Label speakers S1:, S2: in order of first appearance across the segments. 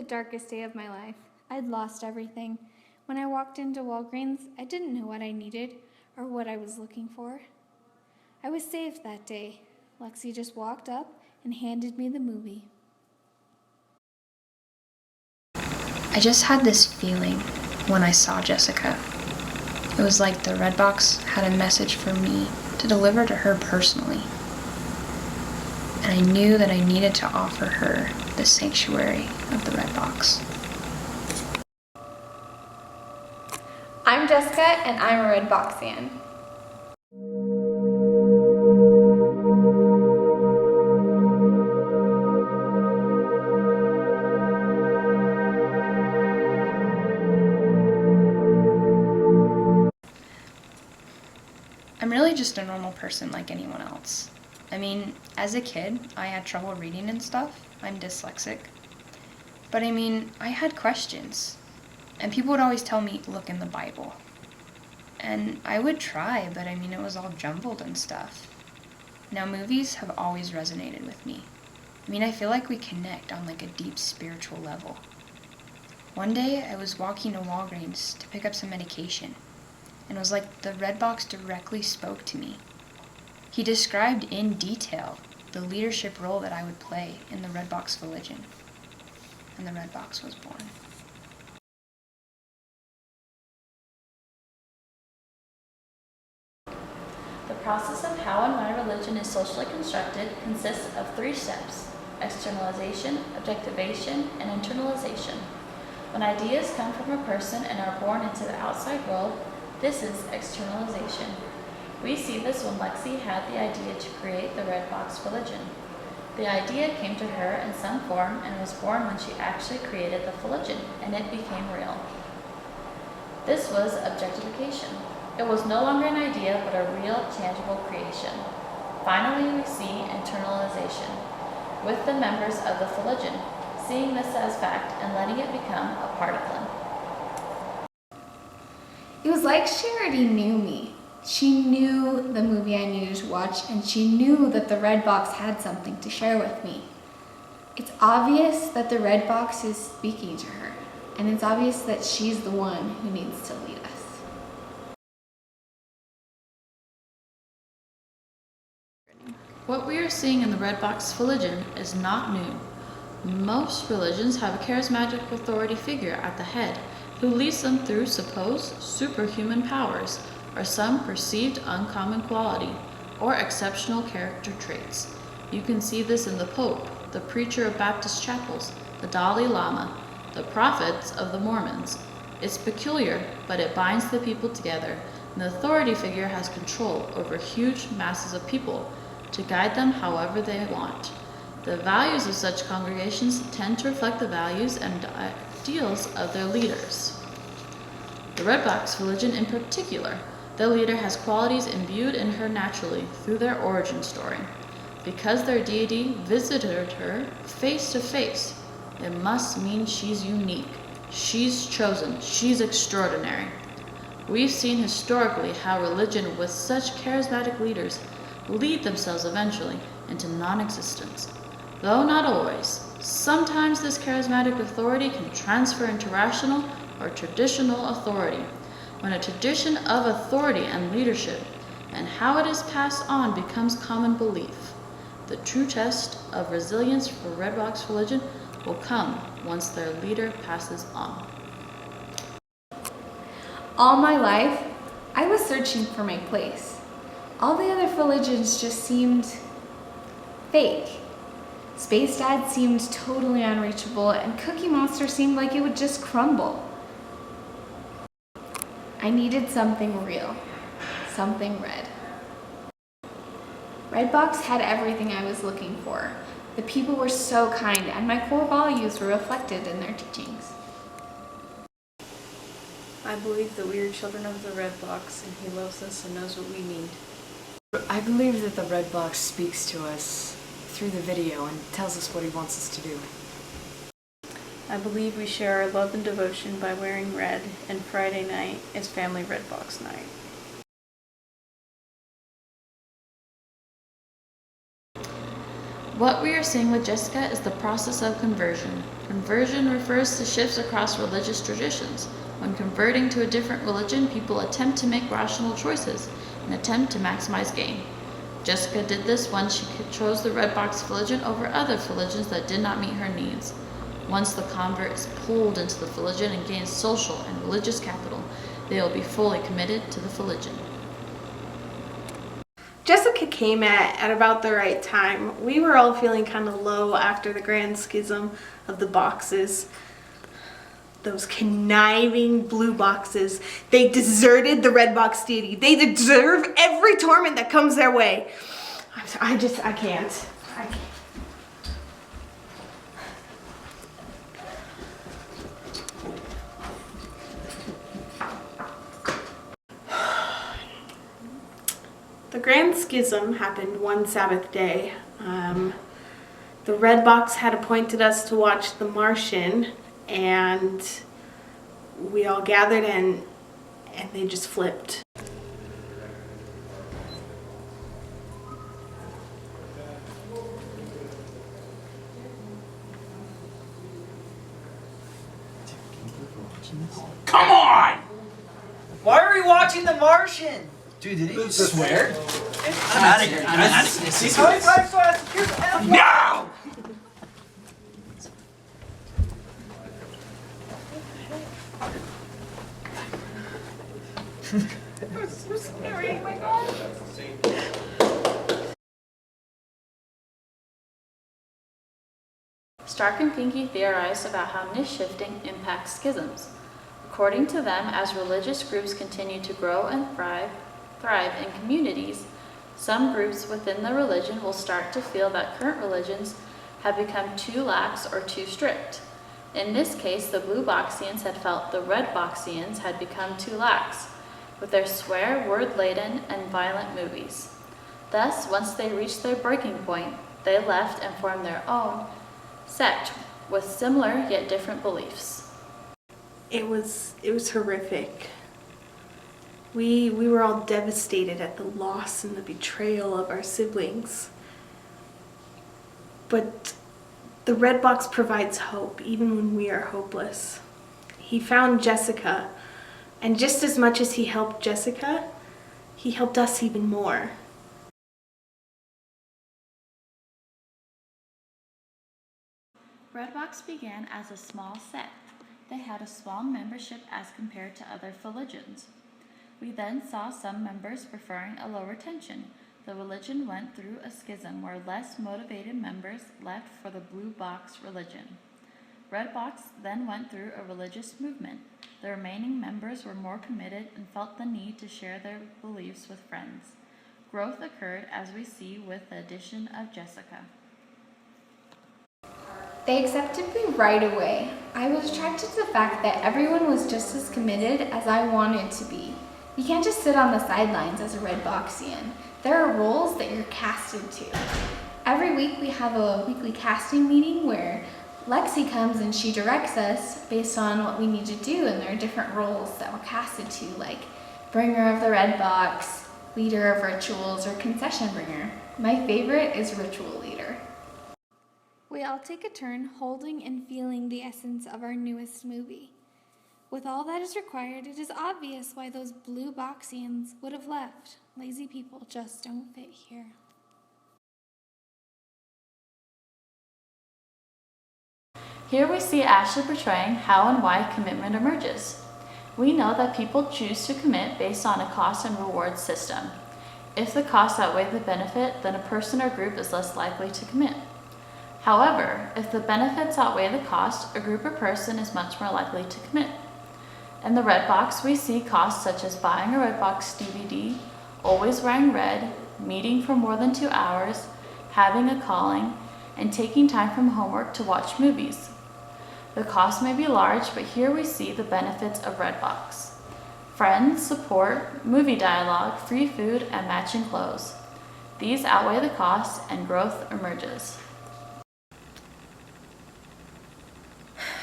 S1: darkest day of my life. I'd lost everything. When I walked into Walgreens, I didn't know what I needed or what I was looking for. I was saved that day. Lexi just walked up and handed me the movie.
S2: I just had this feeling when I saw Jessica. It was like the Red Box had a message for me to deliver to her personally. And I knew that I needed to offer her the sanctuary of the Red Box.
S1: I'm Jessica, and I'm a Red Boxian.
S2: I'm really just a normal person like anyone else. I mean, as a kid, I had trouble reading and stuff. I'm dyslexic. But I had questions. And people would always tell me, look in the Bible. And I would try, but it was all jumbled and stuff. Now, movies have always resonated with me. I feel like we connect on like a deep spiritual level. One day, I was walking to Walgreens to pick up some medication. And it was like the Red Box directly spoke to me. He described in detail the leadership role that I would play in the Red Box Fauxligion. And the Red Box was born.
S3: The process of how and why religion is socially constructed consists of 3 steps: externalization, objectivation, and internalization. When ideas come from a person and are born into the outside world, this is externalization. We see this when Lexi had the idea to create the Red Box Fauxligion. The idea came to her in some form and was born when she actually created the Fauxligion, and it became real. This was objectification. It was no longer an idea, but a real, tangible creation. Finally, we see internalization, with the members of the Fauxligion seeing this as fact and letting it become a part of them.
S1: It was like she already knew me. She knew the movie I needed to watch, and she knew that the Red Box had something to share with me. It's obvious that the Red Box is speaking to her, and it's obvious that she's the one who needs to lead us.
S3: What we are seeing in the Red Box Fauxligion is not new. Most religions have a charismatic authority figure at the head who leads them through supposed superhuman powers or some perceived uncommon quality or exceptional character traits. You can see this in the Pope, the preacher of Baptist chapels, the Dalai Lama, the prophets of the Mormons. It's peculiar, but it binds the people together, and the authority figure has control over huge masses of people to guide them however they want. The values of such congregations tend to reflect the values and ideals of their leaders. The Red Box Fauxligion in particular, their leader has qualities imbued in her naturally through their origin story. Because their deity visited her face to face, it must mean she's unique, she's chosen, she's extraordinary. We've seen historically how religion with such charismatic leaders lead themselves eventually into non-existence. Though not always, sometimes this charismatic authority can transfer into rational or traditional authority, when a tradition of authority and leadership and how it is passed on becomes common belief. The true test of resilience for Red Box Fauxligion will come once their leader passes on.
S1: All my life, I was searching for my place. All the other religions just seemed fake. Space Dad seemed totally unreachable, and Cookie Monster seemed like it would just crumble. I needed something real, something red. Red Box had everything I was looking for. The people were so kind, and my core values were reflected in their teachings.
S4: I believe that we are children of the Red Box, and he loves us and knows what we need.
S5: I believe that the Red Box speaks to us through the video and tells us what he wants us to do.
S4: I believe we share our love and devotion by wearing red, and Friday night is Family Red Box night.
S3: What we are seeing with Jessica is the process of conversion. Conversion refers to shifts across religious traditions. When converting to a different religion, people attempt to make rational choices and attempt to maximize gain. Jessica did this when she chose the Redbox Fauxligion over other Fauxligions that did not meet her needs. Once the convert is pulled into the Fauxligion and gains social and religious capital, they will be fully committed to the Fauxligion.
S6: Jessica came at about the right time. We were all feeling kind of low after the grand schism of the boxes. Those conniving blue boxes. They deserted the red box deity. They deserve every torment that comes their way. I can't. The Grand Schism happened one Sabbath day. The Red Box had appointed us to watch The Martian, and we all gathered and they just flipped.
S7: Come on!
S8: Why are we watching The Martian?
S7: Dude, did he swear?
S8: I'm out of here. I'm out of here. How many times do I have to hear the F?
S7: No!
S6: So scary, oh my god.
S3: Stark and Pinky theorized about how niche shifting impacts schisms. According to them, as religious groups continue to grow and thrive in communities, some groups within the religion will start to feel that current religions have become too lax or too strict. In this case, the Blue Boxians had felt the Red Boxians had become too lax, with their swear, word-laden, and violent movies. Thus, once they reached their breaking point, they left and formed their own sect with similar yet different beliefs.
S6: It was horrific. We were all devastated at the loss and the betrayal of our siblings. But the Red Box provides hope even when we are hopeless. He found Jessica, and just as much as he helped Jessica, he helped us even more.
S3: Redbox began as a small sect. They had a small membership as compared to other Fauxligions. We then saw some members preferring a low retention. The religion went through a schism where less motivated members left for the Blue Box religion. Redbox then went through a religious movement. The remaining members were more committed and felt the need to share their beliefs with friends. Growth occurred as we see with the addition of Jessica.
S1: They accepted me right away. I was attracted to the fact that everyone was just as committed as I wanted to be. You can't just sit on the sidelines as a Red Boxian. There are roles that you're casted to. Every week we have a weekly casting meeting where Lexi comes and she directs us based on what we need to do, and there are different roles that we're casted to, like bringer of the Red Box, leader of rituals, or concession bringer. My favorite is ritual leader. We all take a turn holding and feeling the essence of our newest movie. With all that is required, it is obvious why those Blue Boxians would have left. Lazy people just don't fit here.
S3: Here we see Ashley portraying how and why commitment emerges. We know that people choose to commit based on a cost and reward system. If the costs outweigh the benefit, then a person or group is less likely to commit. However, if the benefits outweigh the cost, a group or person is much more likely to commit. In the Red Box, we see costs such as buying a Red Box DVD, always wearing red, meeting for more than 2 hours, having a calling, and taking time from homework to watch movies. The cost may be large, but here we see the benefits of Red Box. Friends, support, movie dialogue, free food, and matching clothes. These outweigh the cost and growth emerges.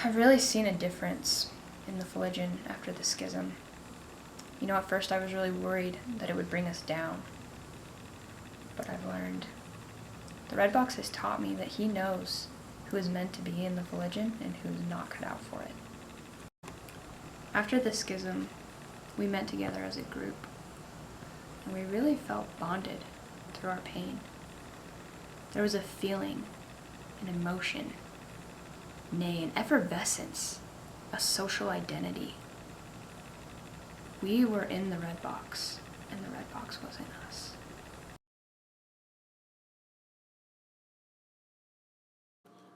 S2: I've really seen a difference in the Fauxligion after the schism. You know, at first I was really worried that it would bring us down. But I've learned The Red Box has taught me that he knows who is meant to be in the Fauxligion and who is not cut out for it. After the schism, we met together as a group, and we really felt bonded through our pain. There was a feeling, an emotion, nay, an effervescence, a social identity. We were in the Red Box, and the Red Box was in us.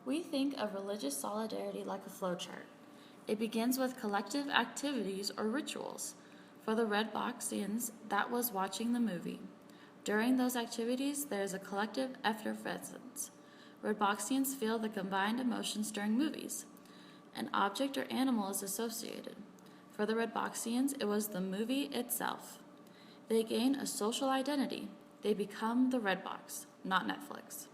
S3: We think of religious solidarity like a flowchart. It begins with collective activities or rituals. For the Red Boxians, that was watching the movie. During those activities, there is a collective effervescence. Red Boxians feel the combined emotions during movies. An object or animal is associated. For the Red Boxians, it was the movie itself. They gain a social identity. They become the Red Box, not Netflix.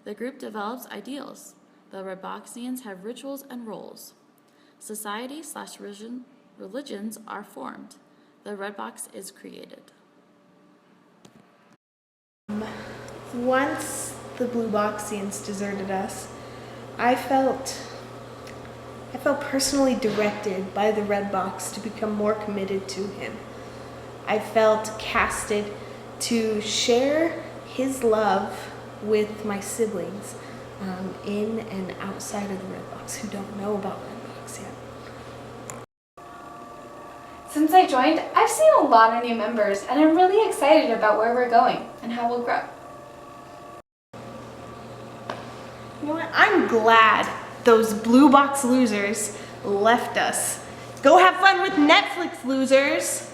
S3: The group develops ideals. The Red Boxians have rituals and roles. Society/religions are formed. The Red Box is created.
S6: Once the Blue Boxians deserted us, I felt personally directed by the Red Box to become more committed to him. I felt casted to share his love with my siblings in and outside of the Red Box who don't know about Red Box yet.
S1: Since I joined, I've seen a lot of new members, and I'm really excited about where we're going and how we'll grow.
S6: You know what? I'm glad those Blue Box losers left us. Go have fun with Netflix, losers!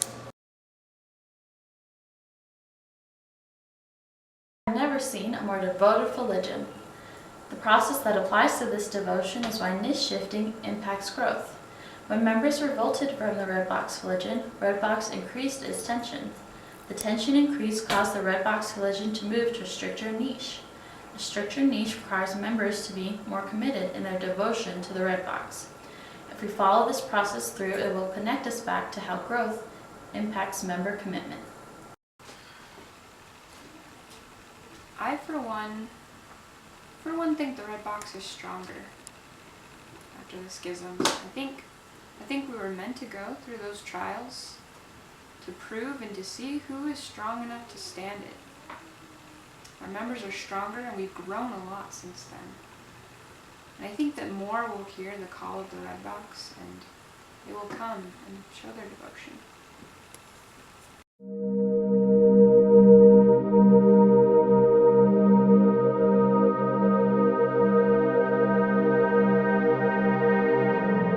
S3: I've never seen a more devoted Fauxligion. The process that applies to this devotion is why niche shifting impacts growth. When members revolted from the Red Box Fauxligion, Red Box increased its tension. The tension increase caused the Red Box Fauxligion to move to a stricter niche. A stricter niche requires members to be more committed in their devotion to the Red Box. If we follow this process through, it will connect us back to how growth impacts member commitment.
S2: I, for one think the Red Box is stronger after the schism. I think we were meant to go through those trials to prove and to see who is strong enough to stand it. Our members are stronger, and we've grown a lot since then. And I think that more will hear the call of the Red Box, and they will come and show their devotion.